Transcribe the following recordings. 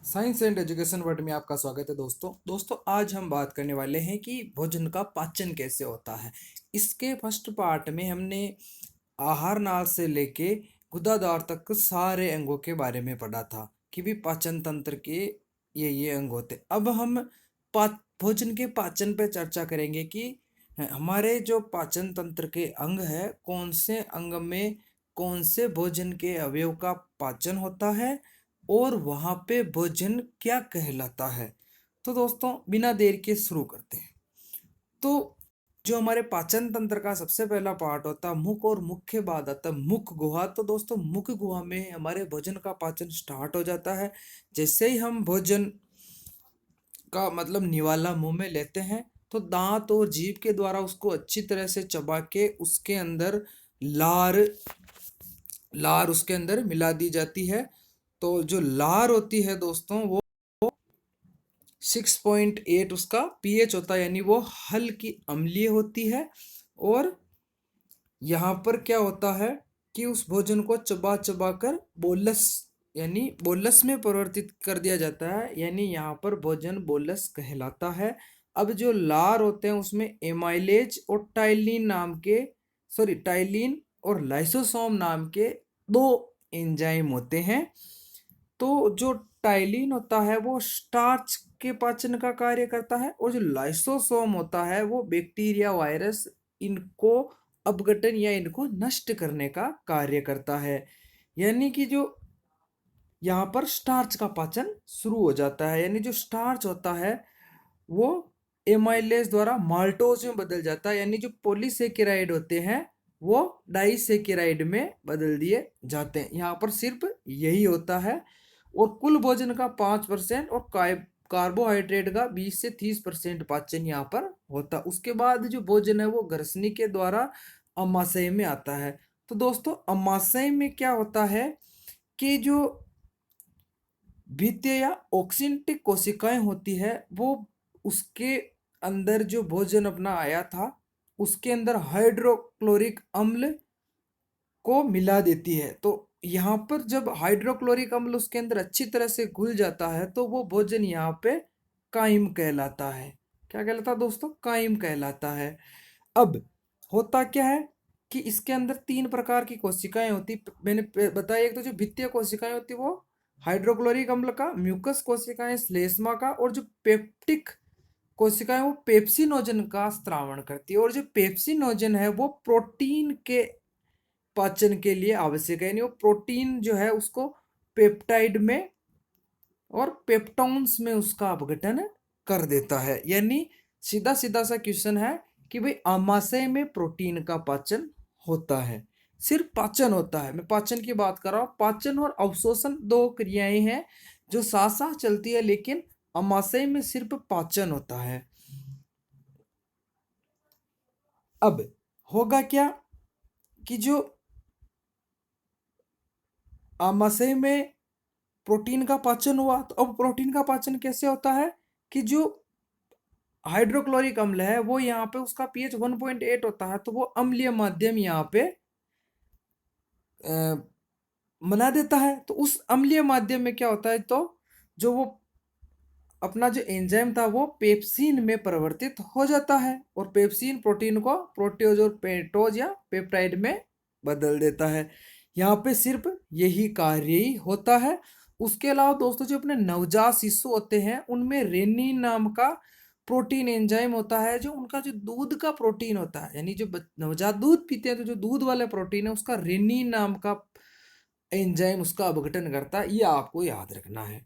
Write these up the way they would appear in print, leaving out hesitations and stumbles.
Science and education word में आपका स्वागत है दोस्तों आज हम बात करने वाले हैं कि भोजन का पाचन कैसे होता है। इसके फर्स्ट पार्ट में हमने आहार नाल से लेके गुदाद्वार तक सारे अंगों के बारे में पढ़ा था कि भी पाचन तंत्र के ये अंग होते। अब हम पा भोजन के पाचन पे चर्चा करेंगे कि हमारे जो पाचन तंत्र के अंग है, कौन से अंग में कौन से भोजन के अवयव का पाचन होता है और वहाँ पे भोजन क्या कहलाता है। तो दोस्तों बिना देर के शुरू करते हैं। तो जो हमारे पाचन तंत्र का सबसे पहला पार्ट होता है मुख, और मुख के बाद आता है मुख गुहा। तो दोस्तों मुख गुहा में हमारे भोजन का पाचन स्टार्ट हो जाता है। जैसे ही हम भोजन का मतलब निवाला मुंह में लेते हैं तो दांत और जीभ के द्वारा उसको अच्छी तरह से चबा के उसके अंदर लार लार उसके अंदर मिला दी जाती है। तो जो लार होती है दोस्तों वो 6.8 उसका पीएच होता है, यानी वो हल्की अम्लीय होती है। और यहाँ पर क्या होता है कि उस भोजन को चबा चबा कर बोलस यानी बोलस में परिवर्तित कर दिया जाता है, यानी यहाँ पर भोजन बोलस कहलाता है। अब जो लार होते हैं उसमें एमाइलेज और टाइलिन नाम के टाइलिन और लाइसोसोम नाम के दो एंजाइम होते हैं। तो जो टाइलिन होता है वो स्टार्च के पाचन का कार्य करता है, और जो लाइसोसोम होता है वो बैक्टीरिया वायरस इनको अपघटन या इनको नष्ट करने का कार्य करता है। यानी कि जो यहाँ पर स्टार्च का पाचन शुरू हो जाता है, यानी जो स्टार्च होता है वो एमाइलेज द्वारा माल्टोज में बदल जाता है, यानी जो पॉलीसेकेराइड होते हैं वो डाइसेकेराइड में बदल दिए जाते हैं। यहाँ पर सिर्फ यही होता है। और कुल भोजन का 5% और कार्बोहाइड्रेट का 20 से 30% पाचन यहाँ पर होता है। उसके बाद जो भोजन है वो ग्रसनी के द्वारा अमाशय में आता है। तो दोस्तों अमाशय में क्या होता है कि जो भित्तीय या ऑक्सिंटिक कोशिकाएं होती है वो उसके अंदर जो भोजन अपना आया था उसके अंदर हाइड्रोक्लोरिक अम्ल को मिला देती है। तो यहाँ पर जब हाइड्रोक्लोरिक अम्ल उसके अंदर अच्छी तरह से घुल जाता है तो वो भोजन यहाँ पे काइम कहलाता है। क्या कहलाता है दोस्तों? काइम कहलाता है। अब होता क्या है कि इसके अंदर 3 प्रकार की कोशिकाएं होती। मैंने बताया, एक तो जो भित्तीय कोशिकाएं होती वो हाइड्रोक्लोरिक अम्ल का, म्यूकस कोशिकाएं श्लेष्मा का, और जो पेप्टिक कोशिकाएं वो पेप्सिनोजन का स्त्रावण करती है। और जो पेप्सिनोजन है वो प्रोटीन के पाचन के लिए आवश्यक है, यानी वो प्रोटीन जो है उसको पेप्टाइड में और पेप्टोन्स में उसका अपघटन कर देता है। यानी सीधा सीधा सा क्वेश्चन है कि भाई आमाशय में प्रोटीन का पाचन होता है, सिर्फ पाचन होता है। मैं पाचन की बात कर रहा हूँ। पाचन और अवशोषण दो क्रियाएं हैं जो साथ साथ चलती है, लेकिन आमाशय में सिर्फ पाचन होता है। अब होगा क्या कि जो आमाशय में प्रोटीन का पाचन हुआ, तो अब प्रोटीन का पाचन कैसे होता है कि जो हाइड्रोक्लोरिक अम्ल है वो यहाँ पे उसका पीएच 1.8 होता है, तो वो अम्लीय माध्यम यहाँ पे बना देता है। तो उस अम्लीय माध्यम में क्या होता है, तो जो वो अपना जो एंजाइम था वो पेप्सिन में परिवर्तित हो जाता है, और पेप्सिन प्रोटीन को प्रोटियोज और पेटोज या पेप्टाइड में बदल देता है। यहाँ पे सिर्फ यही कार्य ही होता है। उसके अलावा दोस्तों जो अपने नवजात शिशु होते हैं उनमें रेनिन नाम का प्रोटीन एंजाइम होता है, जो उनका जो दूध का प्रोटीन होता है, यानी जो नवजात दूध पीते हैं तो जो दूध वाला प्रोटीन है उसका रेनिन नाम का एंजाइम उसका अपघटन करता है। ये आपको याद रखना है।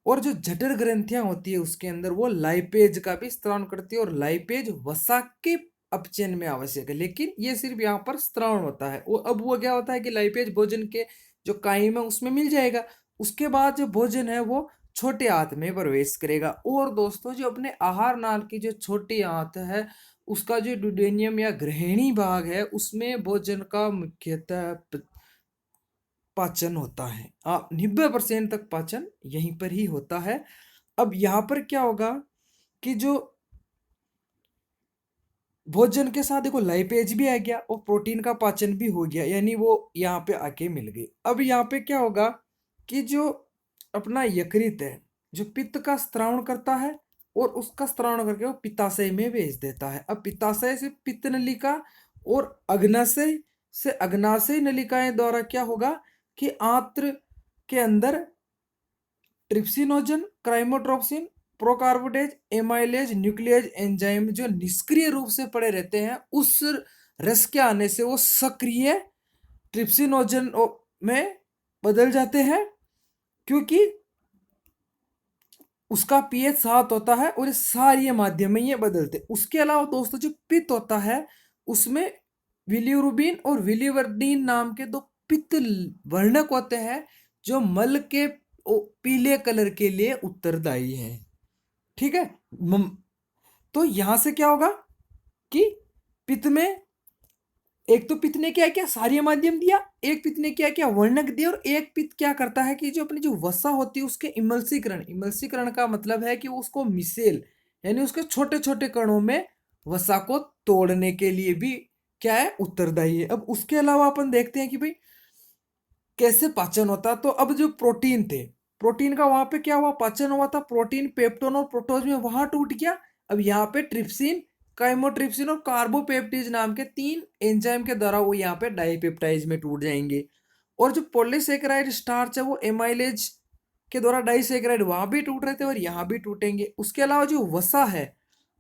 और जो जठर ग्रंथियां होती है उसके अंदर वो लाइपेज का भी स्त्राव करती है, और लाइपेज वसा के अपचयन में आवश्यक है, लेकिन ये सिर्फ यहाँ पर स्त्राव होता है। वो अब वो क्या होता है कि लाइपेज भोजन के जो काइम है उसमें मिल जाएगा। उसके बाद जो भोजन है वो छोटे आंत में प्रवेश करेगा। और दोस्तों जो अपने आहार नाल की जो छोटी आंत है उसका जो डुडेनियम या ग्रहणी भाग है उसमें भोजन का मुख्यतः पाचन होता है। 90% तक पाचन यहीं पर ही होता है। अब यहाँ पर क्या होगा कि जो भोजन के साथ देखो लाइपेज भी आ गया और प्रोटीन का पाचन भी हो गया, यानी वो यहाँ पे आके मिल गई। अब यहाँ पे क्या होगा कि जो अपना यकृत है जो पित्त का स्त्रावण करता है और उसका स्त्रावण करके वो पित्ताशय में भेज देता है। अब पित्ताशय से पित्त नलिका और अग्नाशय से अग्नाशय नलिकाएं द्वारा क्या होगा कि आंत्र के अंदर ट्रिप्सिनोजन, क्राइमोट्रोप्सिन, प्रोकार्बोटेज, एमाइलेज, न्यूक्लियस एंजाइम जो निष्क्रिय रूप से पड़े रहते हैं, उस रस के आने से वो सक्रिय ट्रिप्सिनोजन में बदल जाते हैं, क्योंकि उसका पीएच 7 होता है और सारे माध्यम में ये बदलते। उसके अलावा दोस्तों जो पित्त होता है उसमें विलिरुबिन और विलिवर्डीन नाम के दो पित्त वर्णक होते हैं जो मल के पीले कलर के लिए उत्तरदायी है। ठीक है। तो यहां से क्या होगा कि पित्त में एक तो पित्त ने क्या किया, सारी माध्यम दिया, एक पित्त ने क्या किया, वर्णक दिया, और एक पित्त क्या करता है कि जो अपनी जो वसा होती है उसके इमल्सीकरण, इमल्सीकरण का मतलब है कि उसको मिसेल यानी उसके छोटे छोटे कणों में वसा को तोड़ने के लिए भी क्या है, उत्तरदायी है। अब उसके अलावा अपन देखते हैं कि भाई कैसे पाचन होता। तो अब जो प्रोटीन थे, प्रोटीन का वहां पे क्या हुआ, पाचन हुआ था, प्रोटीन पेप्टोन और प्रोटोज में वहां टूट गया। अब यहाँ पे ट्रिप्सिन, काइमोट्रिप्सिन और कार्बोपेप्टिज नाम के 3 एंजाइम के द्वारा वो यहाँ पे डाइपेप्टाइज में टूट जाएंगे। और जो पॉलीसेकेराइड स्टार्च है वो एमाइलेज के द्वारा डाइसेकेराइड वहां भी टूट रहे थे और यहाँ भी टूटेंगे। उसके अलावा जो वसा है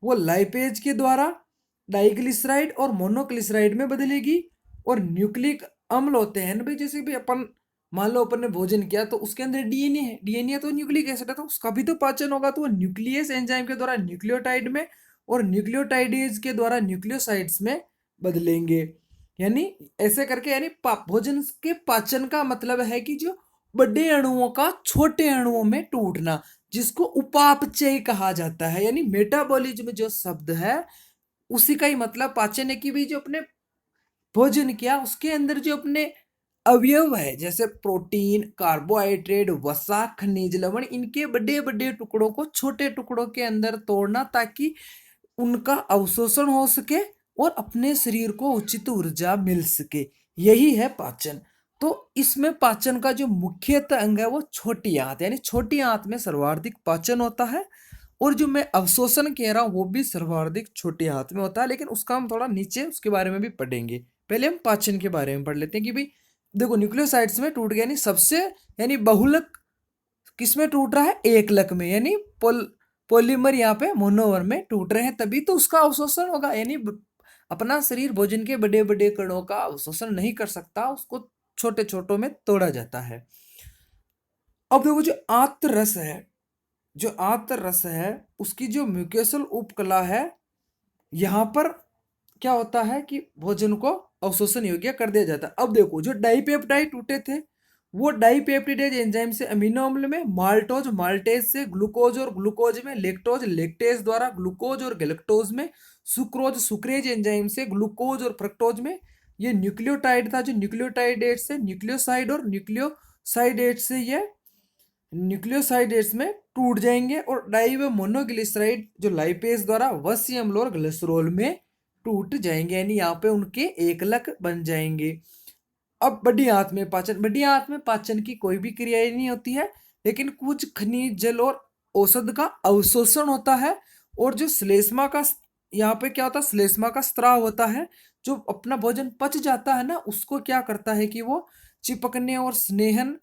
वो लाइपेज के द्वारा डाइग्लिसराइड और मोनोग्लिसराइड में बदलेगी। और न्यूक्लिक अम्ल होते हैं ना भाई, जैसे भी अपन मान लो अपन ने भोजन किया तो उसके अंदर डीएनए है, डीएनए तो न्यूक्लिक एसिड है, तो उसका भी तो पाचन होगा, तो वो न्यूक्लियस एंजाइम के द्वारा न्यूक्लियोटाइड में और न्यूक्लियोटाइडेज के द्वारा न्यूक्लियोसाइड्स में बदलेंगे। यानी ऐसे करके यानी भोजन के पाचन का मतलब है कि जो बड़े अणुओं का छोटे अणुओं में टूटना, जिसको उपापचय कहा जाता है। यानी मेटाबॉलिज्म जो शब्द है उसी का ही मतलब पाचन है कि भी जो अपने भोजन किया उसके अंदर जो अपने अवयव है जैसे प्रोटीन, कार्बोहाइड्रेट, वसा, खनिज लवण, इनके बड़े बड़े टुकड़ों को छोटे टुकड़ों के अंदर तोड़ना ताकि उनका अवशोषण हो सके और अपने शरीर को उचित ऊर्जा मिल सके, यही है पाचन। तो इसमें पाचन का जो मुख्यतः अंग है वो छोटी आंत, यानी छोटी आंत में सर्वाधिक पाचन होता है। और जो मैं अवशोषण कह रहा हूँ वो भी सर्वाधिक छोटी आंत में होता है, लेकिन उसका हम थोड़ा नीचे उसके बारे में भी पढ़ेंगे। पहले हम पाचन के बारे में पढ़ लेते हैं कि भाई देखो न्यूक्लियोसाइड्स में टूट गया, यानी सबसे यानी बहुलक किस में टूट रहा है, एकलक में, यानी पॉलीमर यहाँ पे मोनोमर में टूट रहे हैं, तभी तो उसका अवशोषण होगा। यानी अपना शरीर भोजन के बड़े बड़े कणों का अवशोषण नहीं कर सकता, उसको छोटे छोटों में तोड़ा जाता है। अब देखो जो आंत रस है, जो आंत रस है उसकी जो म्यूकेशल उपकला है, यहाँ पर क्या होता है कि भोजन को अवशोषण योग्य कर दिया जाता है। अब देखो जो डाइपेप्टाइड टूटे थे वो डाइपेप्टिडेज एंजाइम से अमीनो अम्ल में, माल्टोज माल्टेज से ग्लूकोज और ग्लूकोज में, लेक्टोज लेक्टेज द्वारा ग्लूकोज और गैलेक्टोज में, सुक्रोज सुक्रेज एंजाइम से ग्लूकोज और फ्रक्टोज में। ये न्यूक्लियोटाइड था जो न्यूक्लियोटाइडेट से न्यूक्लियोसाइड और न्यूक्लियोसाइडेट से ये न्यूक्लियोसाइडेट्स में टूट जाएंगे। और डाई व मोनोग्लिसराइड जो लाइपेज द्वारा वसी अम्ल और ग्लिसरॉल में टूट जाएंगे, यानी यहाँ पे उनके एकलक बन जाएंगे। अब बड़ी आंत में पाचन, बड़ी आंत में पाचन की कोई भी क्रिया नहीं होती है, लेकिन कुछ खनिज जल और औषध का अवशोषण होता है। और जो श्लेष्मा का यहाँ पे क्या होता है, श्लेष्मा का स्त्राव होता है, जो अपना भोजन पच जाता है ना उसको क्या करता है कि वो चिपकने और स्नेहन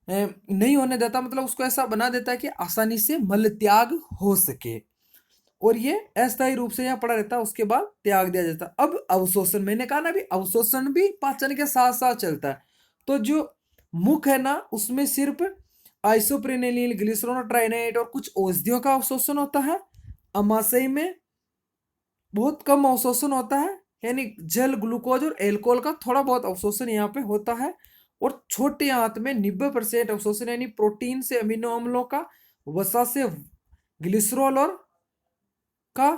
नहीं होने देता, मतलब उसको ऐसा बना देता है कि आसानी से मल त्याग हो सके, और ये अस्थायी रूप से यहाँ पड़ा रहता है, उसके बाद त्याग दिया जाता है। अब अवशोषण, मैंने कहा ना भी अवशोषण भी पाचन के साथ साथ चलता है। तो जो मुख है ना उसमें सिर्फ आइसोप्रेनिल, ग्लिसरॉल, ट्राइनाइट और कुछ औषधियों का अवशोषण होता है। अमाशय में बहुत कम अवशोषण होता है, यानी जल, ग्लूकोज और एल्कोहल का थोड़ा बहुत अवशोषण यहाँ पे होता है। और छोटे आंत में 90% अवशोषण, यानी प्रोटीन से अमीनो अम्लों का, वसा से ग्लिसरॉल और का,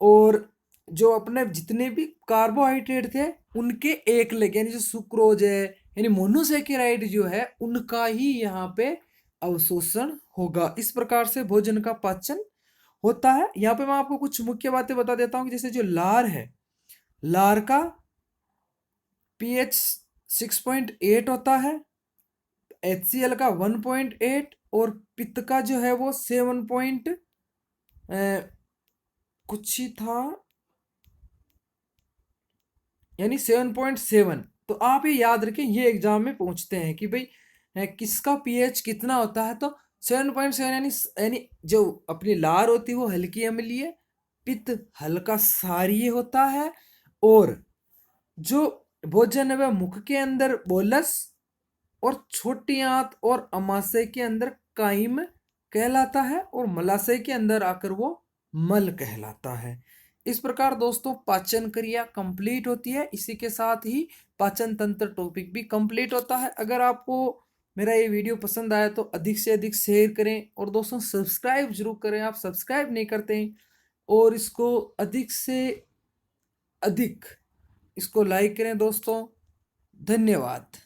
और जो अपने जितने भी कार्बोहाइड्रेट थे उनके एक लेग यानी जो सुक्रोज है यानी मोनोसेकेराइड जो है उनका ही यहाँ पे अवशोषण होगा। इस प्रकार से भोजन का पाचन होता है। यहाँ पे मैं आपको कुछ मुख्य बातें बता देता हूँ कि जैसे जो लार है, लार का पीएच 6.8 होता है, HCl का 1.8 और पित्त का जो है वो 7 पॉइंट कुछ ही था, यानी 7.7। तो आप ये याद रखें, ये एग्जाम में पूछते हैं कि भाई किसका पीएच कितना होता है, तो 7.7 यानी जो अपनी लार होती है वो हल्की अम्लीय, पित्त हल्का क्षारीय होता है, और जो भोजन है वह मुख के अंदर बोलस, और छोटी आंत और अमाशय के अंदर काइम कहलाता है, और मलाशय के अंदर आकर वो मल कहलाता है। इस प्रकार दोस्तों पाचन क्रिया कंप्लीट होती है, इसी के साथ ही पाचन तंत्र टॉपिक भी कंप्लीट होता है। अगर आपको मेरा ये वीडियो पसंद आया तो अधिक से अधिक शेयर करें, और दोस्तों सब्सक्राइब जरूर करें, आप सब्सक्राइब नहीं करते हैं, और इसको अधिक से अधिक इसको लाइक करें दोस्तों। धन्यवाद।